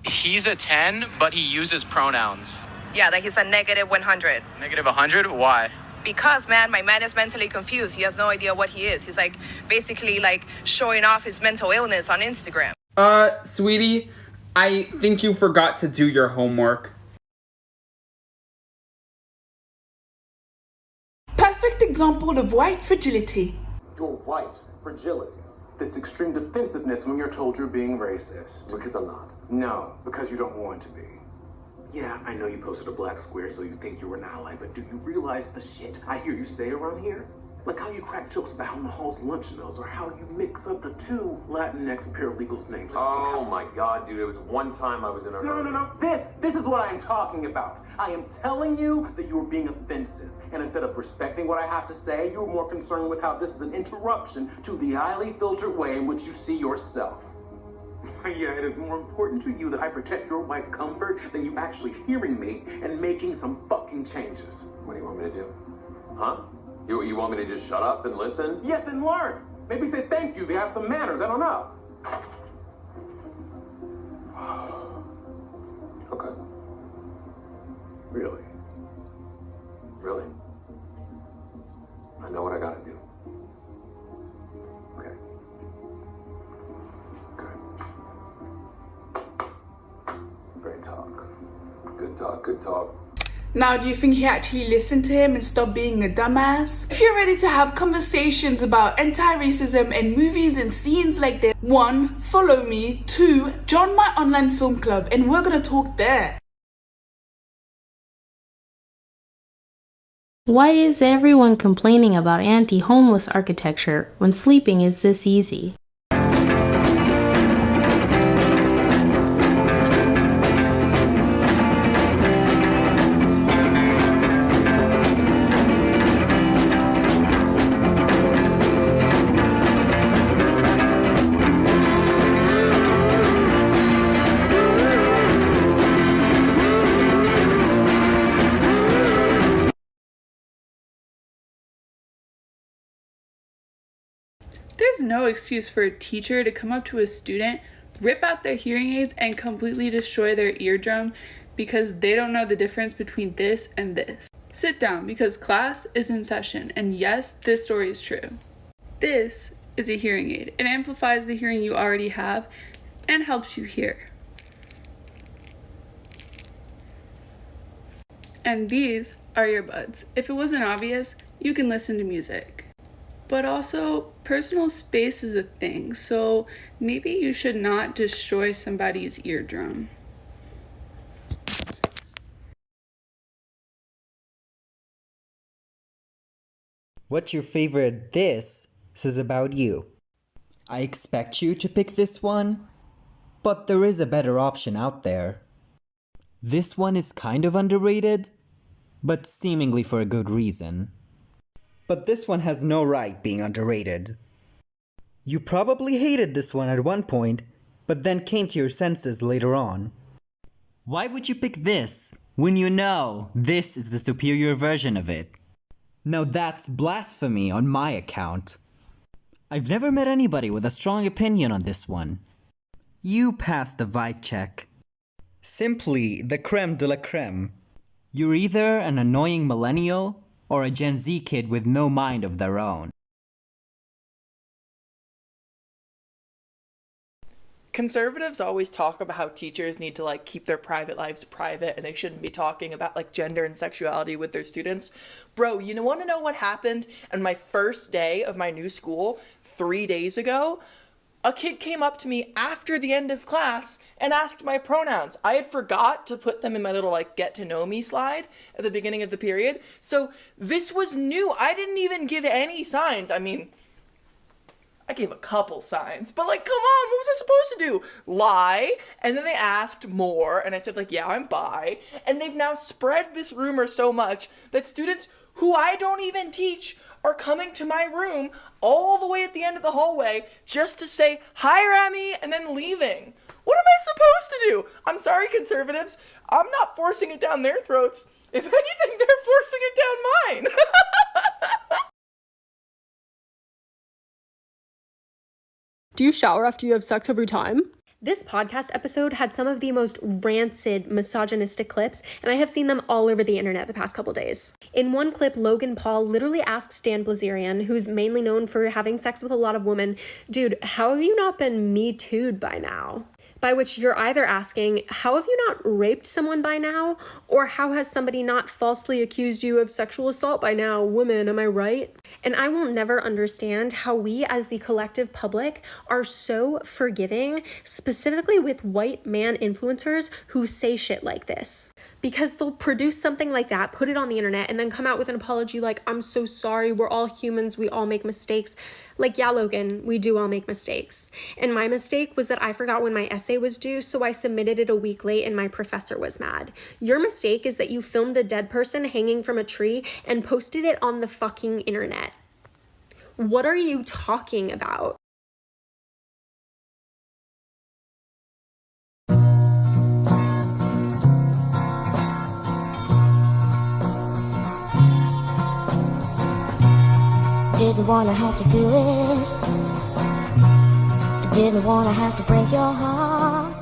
He's a 10, but he uses pronouns. Yeah, like he's a negative 100. Negative 100? Why? Because, man, my man is mentally confused. He has no idea what he is. He's like basically like showing off his mental illness on Instagram. Sweetie, I think you forgot to do your homework. Perfect example of white fragility. Your white fragility. This extreme defensiveness when you're told you're being racist. Because I'm not. No, because you don't want to be. Yeah, I know you posted a black square so you think you're an ally, but do you realize the shit I hear you say around here? Like how you crack jokes about how in the hall's lunch smells, or how you mix up the two Latinx paralegals' names. Oh my god, dude, it was one time I was in a hurry. No. This is what I am talking about. I am telling you that you are being offensive. And instead of respecting what I have to say, you are more concerned with how this is an interruption to the highly filtered way in which you see yourself. Yeah, it is more important to you that I protect your white comfort than you actually hearing me and making some fucking changes. What do you want me to do? Huh? You want me to just shut up and listen? Yes, and learn. Maybe say thank you, they have some manners, I don't know. Okay. Really? Really? I know what I gotta do. Okay. Great talk. Good talk, good talk. Now, do you think he actually listened to him and stopped being a dumbass? If you're ready to have conversations about anti-racism and movies and scenes like this, 1, follow me, 2, join my online film club and we're gonna talk there. Why is everyone complaining about anti-homeless architecture when sleeping is this easy? There's no excuse for a teacher to come up to a student, rip out their hearing aids, and completely destroy their eardrum because they don't know the difference between this and this. Sit down because class is in session, and yes, this story is true. This is a hearing aid. It amplifies the hearing you already have and helps you hear. And these are earbuds. If it wasn't obvious, you can listen to music. But also, personal space is a thing, so maybe you should not destroy somebody's eardrum. What your favorite this says about you. I expect you to pick this one, but there is a better option out there. This one is kind of underrated, but seemingly for a good reason. But this one has no right being underrated. You probably hated this one at one point, but then came to your senses later on. Why would you pick this when you know this is the superior version of it? Now that's blasphemy on my account. I've never met anybody with a strong opinion on this one. You passed the vibe check. Simply the creme de la creme. You're either an annoying millennial or a Gen Z kid with no mind of their own. Conservatives always talk about how teachers need to keep their private lives private and they shouldn't be talking about gender and sexuality with their students. Bro, you want to know what happened on my first day of my new school 3 days ago? A kid came up to me after the end of class and asked my pronouns. I had forgot to put them in my little get to know me slide at the beginning of the period. So this was new. I didn't even give any signs. I mean, I gave a couple signs, but come on, what was I supposed to do? Lie? And then they asked more and I said yeah, I'm bi. And they've now spread this rumor so much that students who I don't even teach are coming to my room all the way at the end of the hallway just to say, "Hi, Rami," and then leaving. What am I supposed to do? I'm sorry, conservatives. I'm not forcing it down their throats. If anything, they're forcing it down mine. Do you shower after you have sex every time? This podcast episode had some of the most rancid, misogynistic clips, and I have seen them all over the internet the past couple days. In one clip, Logan Paul literally asks Dan Blazerian, who's mainly known for having sex with a lot of women, dude, how have you not been Me Too'd by now? By which you're either asking, how have you not raped someone by now? Or how has somebody not falsely accused you of sexual assault by now? Woman, am I right? And I will never understand how we as the collective public are so forgiving, specifically with white man influencers who say shit like this. Because they'll produce something like that, put it on the internet, and then come out with an apology like, I'm so sorry, we're all humans, we all make mistakes. Like, yeah, Logan, we do all make mistakes. And my mistake was that I forgot when my essay was due, so I submitted it a week late and my professor was mad. Your mistake is that you filmed a dead person hanging from a tree and posted it on the fucking internet. What are you talking about? Didn't wanna have to do it. Didn't wanna have to break your heart.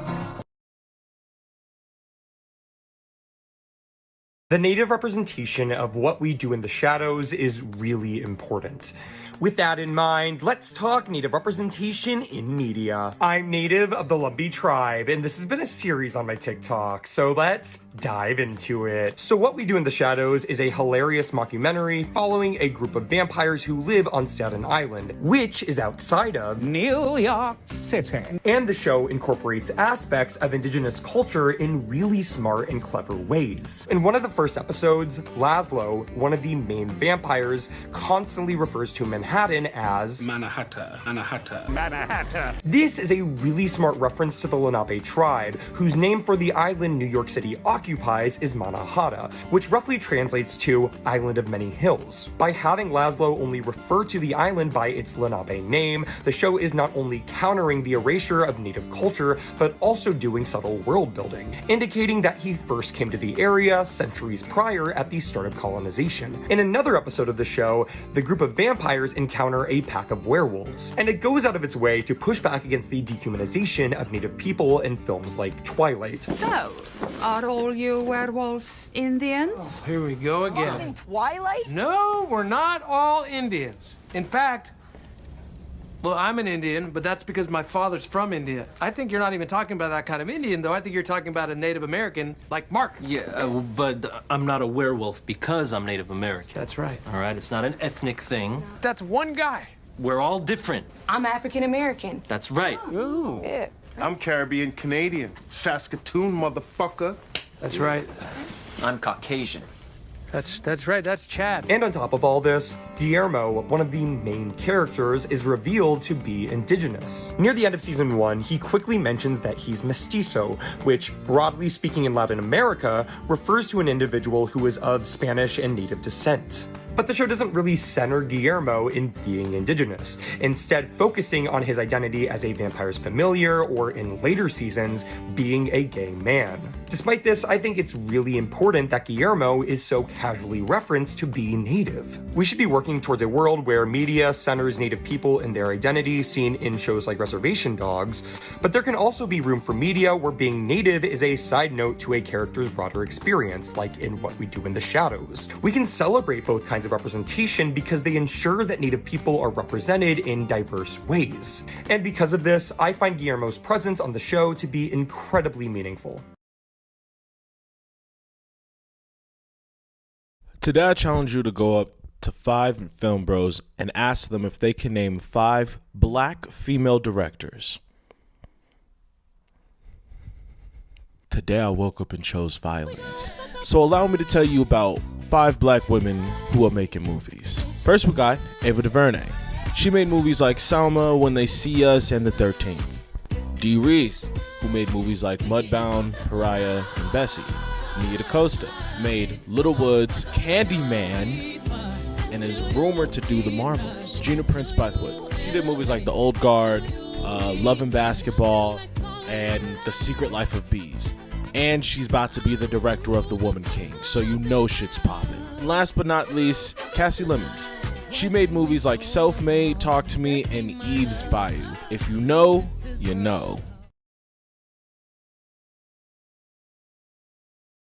The native representation of what we do in the shadows is really important. With that in mind, let's talk native representation in media. I'm native of the Lumbee tribe, and this has been a series on my TikTok, so let's dive into it. So what we do in the shadows is a hilarious mockumentary following a group of vampires who live on Staten Island, which is outside of New York City. And the show incorporates aspects of indigenous culture in really smart and clever ways. In one of the first episodes, Laszlo, one of the main vampires, constantly refers to Manhattan as Manhattan. Manhattan. Manhattan. This is a really smart reference to the Lenape tribe, whose name for the island New York City occupies is Mannahatta, which roughly translates to Island of Many Hills. By having Laszlo only refer to the island by its Lenape name, the show is not only countering the erasure of native culture, but also doing subtle world building, indicating that he first came to the area centuries prior at the start of colonization. In another episode of the show, the group of vampires encounter a pack of werewolves, and it goes out of its way to push back against the dehumanization of native people in films like Twilight. So, are all you werewolves Indians? Oh, here we go again. Fucking Twilight? No, we're not all Indians. In fact, well, I'm an Indian, but that's because my father's from India. I think you're not even talking about that kind of Indian, though. I think you're talking about a Native American like Marcus. Yeah, but I'm not a werewolf because I'm Native American. That's right. All right, it's not an ethnic thing. That's one guy. We're all different. I'm African American. That's right. Ooh. Yeah. I'm Caribbean Canadian. Saskatoon, motherfucker. That's right. I'm Caucasian. That's right, that's Chad. And on top of all this, Guillermo, one of the main characters, is revealed to be indigenous. Near the end of season 1, he quickly mentions that he's mestizo, which, broadly speaking in Latin America, refers to an individual who is of Spanish and native descent. But the show doesn't really center Guillermo in being indigenous, instead focusing on his identity as a vampire's familiar, or in later seasons, being a gay man. Despite this, I think it's really important that Guillermo is so casually referenced to be native. We should be working towards a world where media centers native people in their identity, seen in shows like Reservation Dogs, but there can also be room for media where being native is a side note to a character's broader experience, like in What We Do in the Shadows. We can celebrate both kinds of representation because they ensure that native people are represented in diverse ways. And because of this, I find Guillermo's presence on the show to be incredibly meaningful. Today I challenge you to go up to 5 film bros and ask them if they can name 5 black female directors. Today I woke up and chose violence. So allow me to tell you about 5 black women who are making movies. First we got Ava DuVernay. She made movies like Selma, When They See Us, and The 13th. Dee Reese, who made movies like Mudbound, Pariah, and Bessie. Nia DaCosta made Little Woods, Candyman, and is rumored to do The Marvels. Gina Prince Bythewood. She did movies like The Old Guard, Love and Basketball, and The Secret Life of Bees. And she's about to be the director of The Woman King, so you know shit's poppin'. And last but not least, Cassie Lemons. She made movies like Self-Made, Talk to Me, and Eve's Bayou. If you know, you know.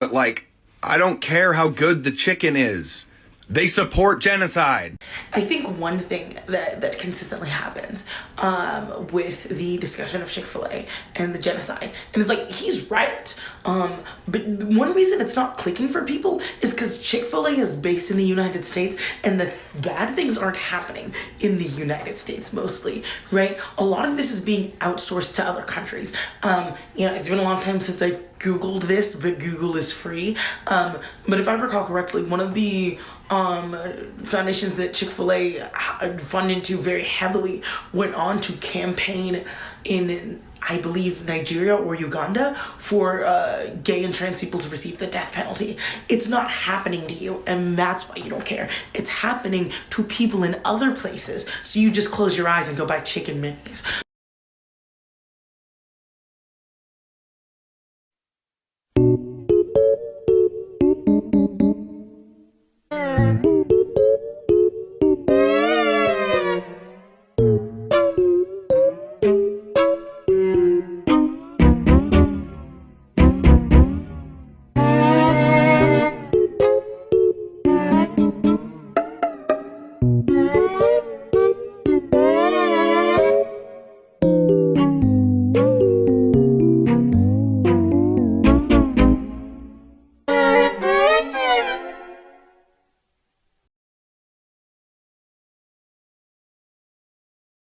But like, I don't care how good the chicken is. They support genocide. I think one thing that consistently happens with the discussion of Chick-fil-A and the genocide, and it's like, he's right. But one reason it's not clicking for people is because Chick-fil-A is based in the United States, and the bad things aren't happening in the United States mostly, right? A lot of this is being outsourced to other countries. It's been a long time since I've Googled this, but Google is free. But if I recall correctly, one of the foundations that Chick-fil-A funded into very heavily went on to campaign in, I believe, Nigeria or Uganda for gay and trans people to receive the death penalty. It's not happening to you, and that's why you don't care. It's happening to people in other places, so you just close your eyes and go buy chicken minis.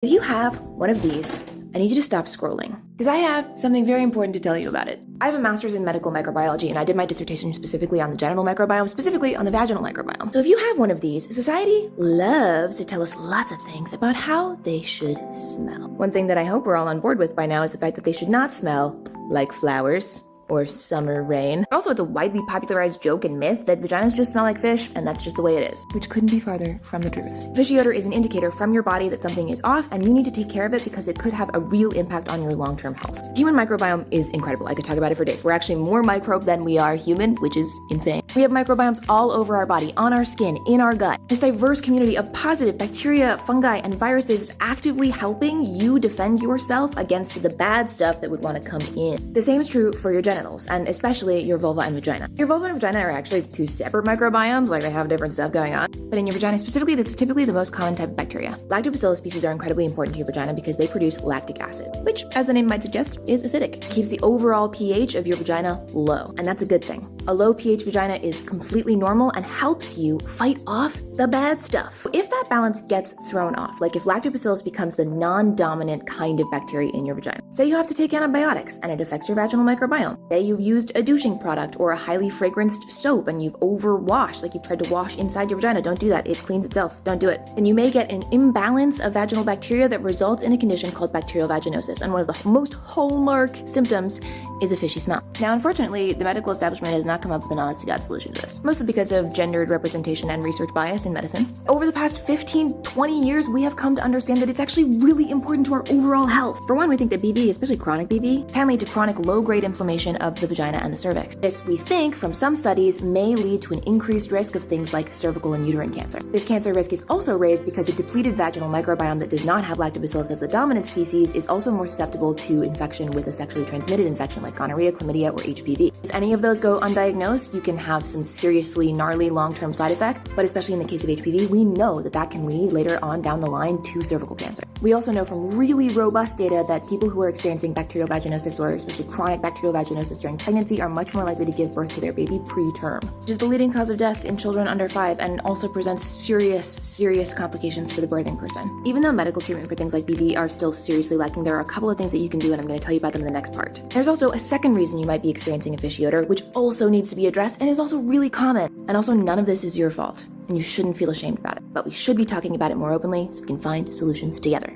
If you have one of these, I need you to stop scrolling, because I have something very important to tell you about it. I have a master's in medical microbiology, and I did my dissertation specifically on the genital microbiome, specifically on the vaginal microbiome. So if you have one of these, society loves to tell us lots of things about how they should smell. One thing that I hope we're all on board with by now is the fact that they should not smell like flowers or summer rain. Also, it's a widely popularized joke and myth that vaginas just smell like fish, and that's just the way it is, which couldn't be farther from the truth. Fishy odor is an indicator from your body that something is off, and you need to take care of it because it could have a real impact on your long-term health. The human microbiome is incredible. I could talk about it for days. We're actually more microbe than we are human, which is insane. We have microbiomes all over our body, on our skin, in our gut. This diverse community of positive bacteria, fungi, and viruses is actively helping you defend yourself against the bad stuff that would want to come in. The same is true for your genitals, and especially your vulva and vagina. Your vulva and vagina are actually two separate microbiomes, like they have different stuff going on. But in your vagina specifically, this is typically the most common type of bacteria. Lactobacillus species are incredibly important to your vagina because they produce lactic acid, which, as the name might suggest, is acidic. It keeps the overall pH of your vagina low, and that's a good thing. A low pH vagina is completely normal and helps you fight off the bad stuff. If that balance gets thrown off, like if lactobacillus becomes the non-dominant kind of bacteria in your vagina, say you have to take antibiotics and it affects your vaginal microbiome, say you've used a douching product or a highly fragranced soap and you've overwashed, like you've tried to wash inside your vagina, don't do that, it cleans itself, don't do it. Then you may get an imbalance of vaginal bacteria that results in a condition called bacterial vaginosis, and one of the most hallmark symptoms is a fishy smell. Now, unfortunately, the medical establishment has not come up with an honest-to-God solution to this, mostly because of gendered representation and research bias in medicine. Over the past 15, 20 years, we have come to understand that it's actually really important to our overall health. For one, we think that BV, especially chronic BV, can lead to chronic low-grade inflammation of the vagina and the cervix. This, we think, from some studies, may lead to an increased risk of things like cervical and uterine cancer. This cancer risk is also raised because a depleted vaginal microbiome that does not have lactobacillus as the dominant species is also more susceptible to infection with a sexually transmitted infection like gonorrhea, chlamydia, or HPV. If any of those go undiagnosed, you can have some seriously gnarly long-term side effects, but especially in the case of HPV, we know that that can lead later on down the line to cervical cancer. We also know from really robust data that people who are experiencing bacterial vaginosis, or especially chronic bacterial vaginosis during pregnancy, are much more likely to give birth to their baby preterm, which is the leading cause of death in children under 5 and also presents serious complications for the birthing person. Even though medical treatment for things like BV are still seriously lacking, there are a couple of things that you can do, and I'm going to tell you about them in the next part. There's also a second reason you might be experiencing a fishy odor, which also needs to be addressed and is also really common. And also, none of this is your fault, and you shouldn't feel ashamed about it. But we should be talking about it more openly so we can find solutions together.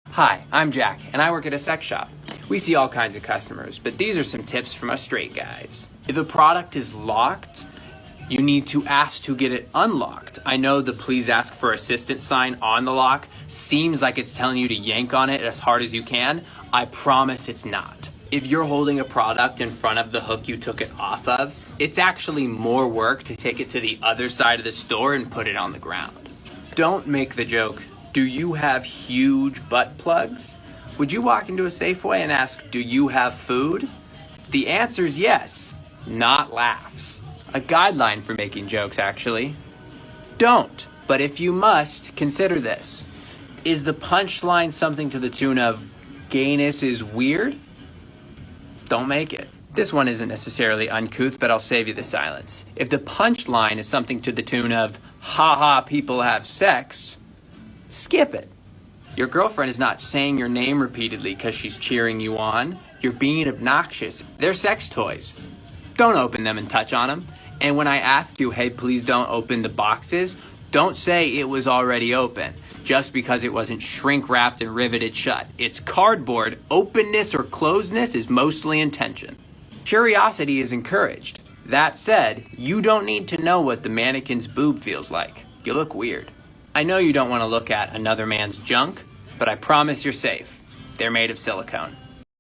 Hi, I'm Jack, and I work at a sex shop. We see all kinds of customers, but these are some tips from us straight guys. If a product is locked, you need to ask to get it unlocked. I know the please ask for assistance sign on the lock seems like it's telling you to yank on it as hard as you can. I promise it's not. If you're holding a product in front of the hook you took it off of, it's actually more work to take it to the other side of the store and put it on the ground. Don't make the joke, do you have huge butt plugs? Would you walk into a Safeway and ask, do you have food? The answer's yes, not laughs. A guideline for making jokes, actually. Don't, but if you must, consider this. Is the punchline something to the tune of, gayness is weird? Don't make it. This one isn't necessarily uncouth, but I'll save you the silence. If the punchline is something to the tune of, haha, people have sex, skip it. Your girlfriend is not saying your name repeatedly because she's cheering you on. You're being obnoxious. They're sex toys. Don't open them and touch on them. And when I ask you, hey, please don't open the boxes, don't say it was already open just because it wasn't shrink wrapped and riveted shut. It's cardboard. Openness or closedness is mostly intention. Curiosity is encouraged. That said, you don't need to know what the mannequin's boob feels like. You look weird. I know you don't want to look at another man's junk, but I promise you're safe. They're made of silicone.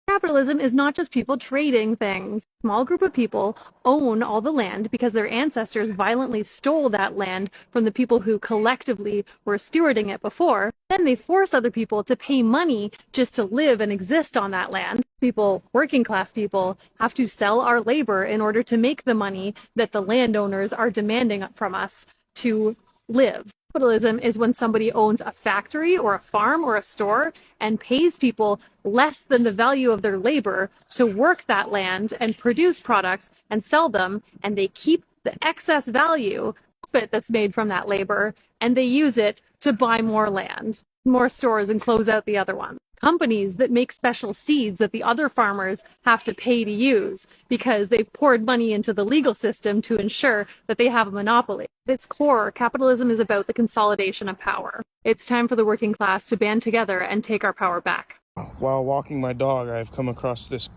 Capitalism is not just people trading things. A small group of people own all the land because their ancestors violently stole that land from the people who collectively were stewarding it before. Then they force other people to pay money just to live and exist on that land. People, working class people, have to sell our labor in order to make the money that the landowners are demanding from us to live. Capitalism is when somebody owns a factory or a farm or a store and pays people less than the value of their labor to work that land and produce products and sell them, and they keep the excess value profit that's made from that labor and they use it to buy more land, more stores, and close out the other ones. Companies that make special seeds that the other farmers have to pay to use because they've poured money into the legal system to ensure that they have a monopoly. At its core, capitalism is about the consolidation of power. It's time for the working class to band together and take our power back. While walking my dog, I've come across this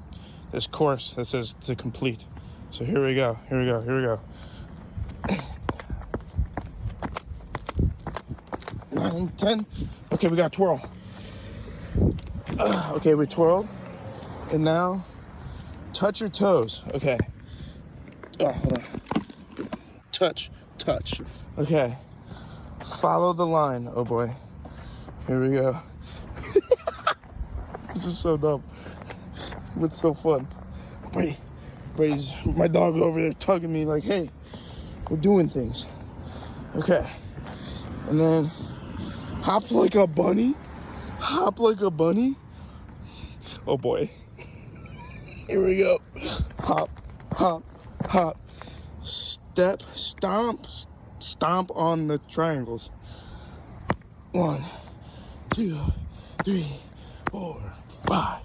course that says to complete. So here we go. 9, 10. Okay, we got twirl. Okay, we twirled. And now, touch your toes. Okay. Hold on. Touch. Okay. Follow the line. Oh boy. Here we go. This is so dumb. It's so fun. Brady's my dog over there tugging me like, hey, we're doing things. Okay. And then hop like a bunny. Oh boy. Here we go. Hop. Step, stomp on the triangles. 1, 2, 3, 4, 5,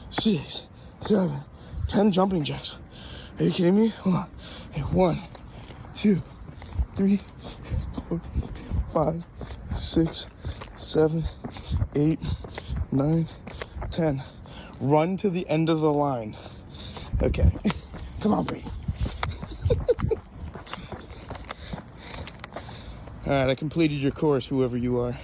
6, 7, 10 jumping jacks. Are you kidding me? Hold on. Okay, 1, 2, 3, 4, 5, 6, 7, 8, 9, 10. Run to the end of the line. Okay. Come on, Brady. All right, I completed your course, whoever you are.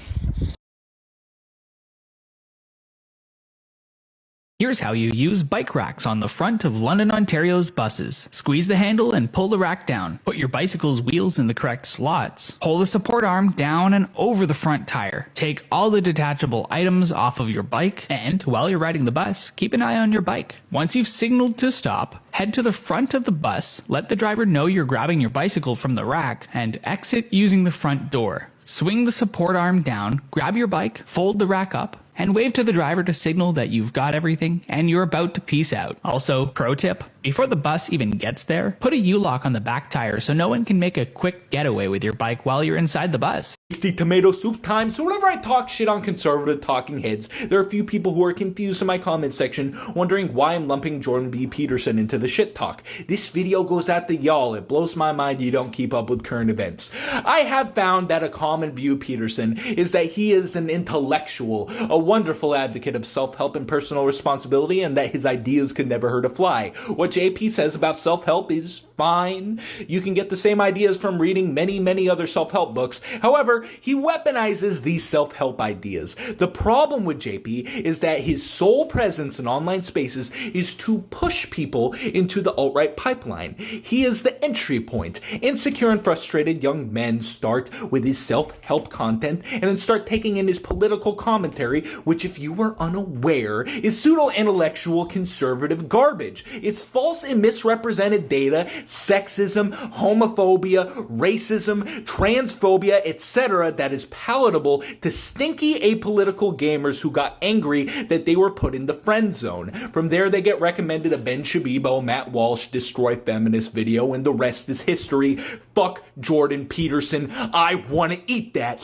Here's how you use bike racks on the front of London, Ontario's buses. Squeeze the handle and pull the rack down. Put your bicycle's wheels in the correct slots. Pull the support arm down and over the front tire. Take all the detachable items off of your bike, and while you're riding the bus, keep an eye on your bike. Once you've signaled to stop, head to the front of the bus, let the driver know you're grabbing your bicycle from the rack, and exit using the front door. Swing the support arm down, grab your bike, fold the rack up, and wave to the driver to signal that you've got everything and you're about to peace out. Also, pro tip, before the bus even gets there, put a U-lock on the back tire so no one can make a quick getaway with your bike while you're inside the bus. It's the tomato soup time, so whenever I talk shit on conservative talking heads, there are a few people who are confused in my comment section, wondering why I'm lumping Jordan B. Peterson into the shit talk. This video goes out to y'all. It blows my mind you don't keep up with current events. I have found that a common view of Peterson is that he is an intellectual, a wonderful advocate of self-help and personal responsibility, and that his ideas could never hurt a fly. What JP says about self-help is fine. You can get the same ideas from reading many other self-help books. However, he weaponizes these self-help ideas. The problem with JP is that his sole presence in online spaces is to push people into the alt-right pipeline. He is the entry point. Insecure and frustrated young men start with his self-help content and then start taking in his political commentary, which, if you were unaware, is pseudo-intellectual conservative garbage. It's false and misrepresented data, sexism, homophobia, racism, transphobia, etc. that is palatable to stinky apolitical gamers who got angry that they were put in the friend zone. From there, they get recommended a Ben Shabibo, Matt Walsh, Destroy Feminist video, and the rest is history. Fuck Jordan Peterson. I want to eat that.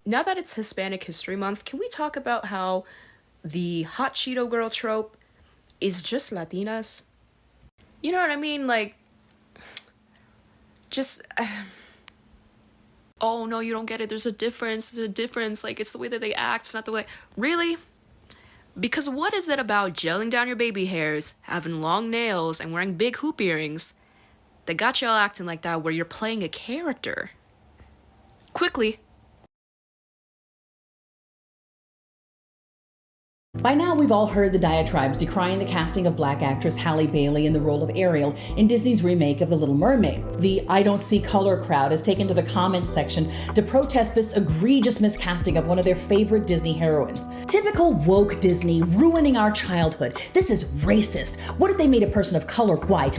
Now that it's Hispanic History Month, can we talk about how the hot Cheeto girl trope is just Latinas? You know what I mean? Like, just... oh, no, you don't get it. There's a difference. Like, it's the way that they act. It's not the way... Really? Because what is it about gelling down your baby hairs, having long nails, and wearing big hoop earrings that got y'all acting like that where you're playing a character? Quickly. By now, we've all heard the diatribes decrying the casting of black actress Halle Bailey in the role of Ariel in Disney's remake of The Little Mermaid. The I don't see color crowd has taken to the comments section to protest this egregious miscasting of one of their favorite Disney heroines. Typical woke Disney ruining our childhood. This is racist. What if they made a person of color white?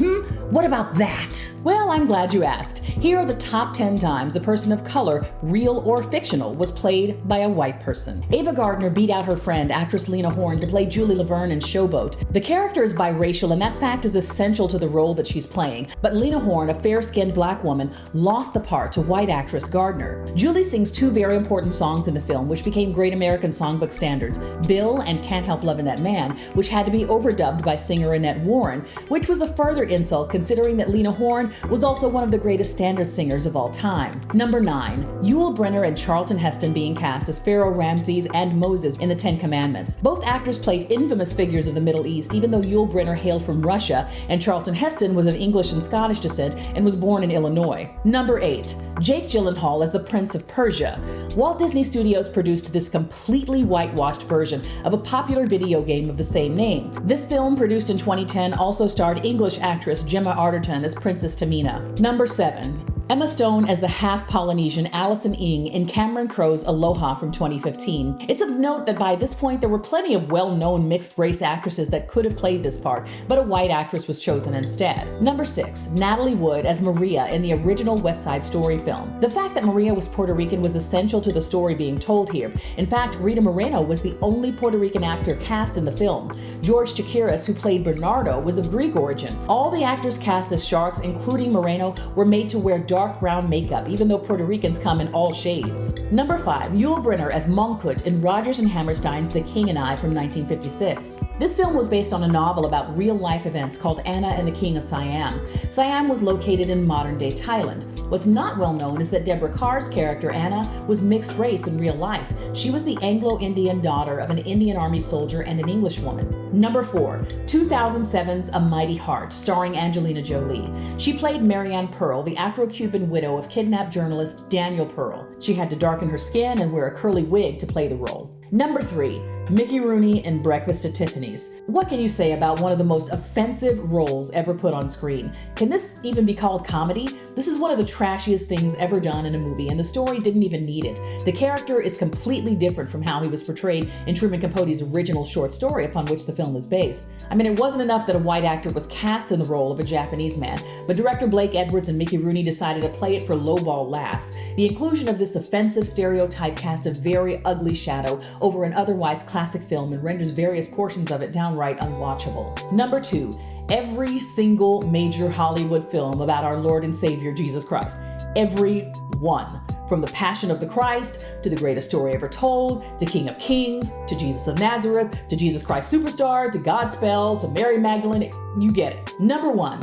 What about that? Well, I'm glad you asked. Here are the top 10 times a person of color, real or fictional, was played by a white person. Ava Gardner beat out her friend, actress Lena Horne, to play Julie Laverne in Showboat. The character is biracial, and that fact is essential to the role that she's playing. But Lena Horne, a fair-skinned black woman, lost the part to white actress Gardner. Julie sings two very important songs in the film, which became Great American Songbook standards, Bill and Can't Help Lovin' That Man, which had to be overdubbed by singer Annette Warren, which was a further insult considering that Lena Horne was also one of the greatest standard singers of all time. Number 9. Yul Brynner and Charlton Heston being cast as Pharaoh Ramses and Moses in the Ten Commandments. Both actors played infamous figures of the Middle East, even though Yul Brynner hailed from Russia and Charlton Heston was of English and Scottish descent and was born in Illinois. Number 8. Jake Gyllenhaal as the Prince of Persia. Walt Disney Studios produced this completely whitewashed version of a popular video game of the same name. This film, produced in 2010, also starred English actress Gemma Arterton as Princess Tamina. Number 7. Emma Stone as the half-Polynesian Alison Ng in Cameron Crowe's Aloha from 2015. It's of note that by this point there were plenty of well-known mixed-race actresses that could have played this part, but a white actress was chosen instead. Number 6. Natalie Wood as Maria in the original West Side Story film. The fact that Maria was Puerto Rican was essential to the story being told here. In fact, Rita Moreno was the only Puerto Rican actor cast in the film. George Chakiris, who played Bernardo, was of Greek origin. All the actors cast as sharks, including Moreno, were made to wear dark brown makeup, even though Puerto Ricans come in all shades. Number 5. Yul Brynner as Mongkut in Rodgers and Hammerstein's The King and I from 1956. This film was based on a novel about real-life events called Anna and the King of Siam. Siam was located in modern-day Thailand. What's not well known is that Deborah Carr's character, Anna, was mixed race in real life. She was the Anglo-Indian daughter of an Indian Army soldier and an English woman. Number 4. 2007's A Mighty Heart, starring Angelina Jolie. She played Marianne Pearl, the Afro-Cuban widow of kidnapped journalist Daniel Pearl. She had to darken her skin and wear a curly wig to play the role. Number 3. Mickey Rooney in Breakfast at Tiffany's. What can you say about one of the most offensive roles ever put on screen? Can this even be called comedy? This is one of the trashiest things ever done in a movie, and the story didn't even need it. The character is completely different from how he was portrayed in Truman Capote's original short story upon which the film is based. I mean, it wasn't enough that a white actor was cast in the role of a Japanese man, but director Blake Edwards and Mickey Rooney decided to play it for lowball laughs. The inclusion of this offensive stereotype cast a very ugly shadow over an otherwise classic film and renders various portions of it downright unwatchable. Number 2. Every single major Hollywood film about our Lord and Savior Jesus Christ. Every one. From The Passion of the Christ, to The Greatest Story Ever Told, to King of Kings, to Jesus of Nazareth, to Jesus Christ Superstar, to Godspell, to Mary Magdalene. You get it. Number 1.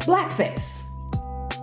Blackface.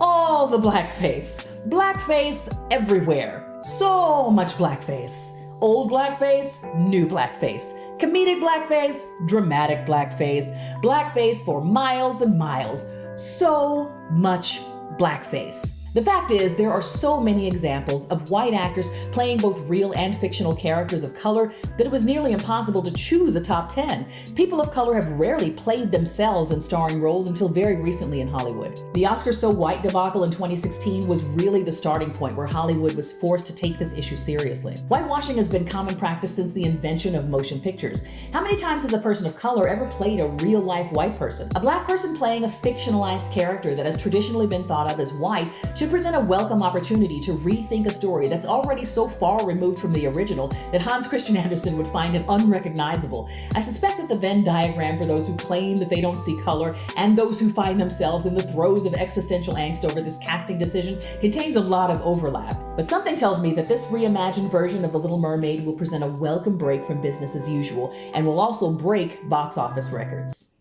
All the blackface. Blackface everywhere. So much blackface. Old blackface, new blackface. Comedic blackface, dramatic blackface. Blackface for miles and miles. So much blackface. The fact is, there are so many examples of white actors playing both real and fictional characters of color that it was nearly impossible to choose a top 10. People of color have rarely played themselves in starring roles until very recently in Hollywood. The Oscar So White debacle in 2016 was really the starting point where Hollywood was forced to take this issue seriously. Whitewashing has been common practice since the invention of motion pictures. How many times has a person of color ever played a real-life white person? A black person playing a fictionalized character that has traditionally been thought of as white should present a welcome opportunity to rethink a story that's already so far removed from the original that Hans Christian Andersen would find it unrecognizable. I suspect that the Venn diagram for those who claim that they don't see color and those who find themselves in the throes of existential angst over this casting decision contains a lot of overlap. But something tells me that this reimagined version of The Little Mermaid will present a welcome break from business as usual and will also break box office records.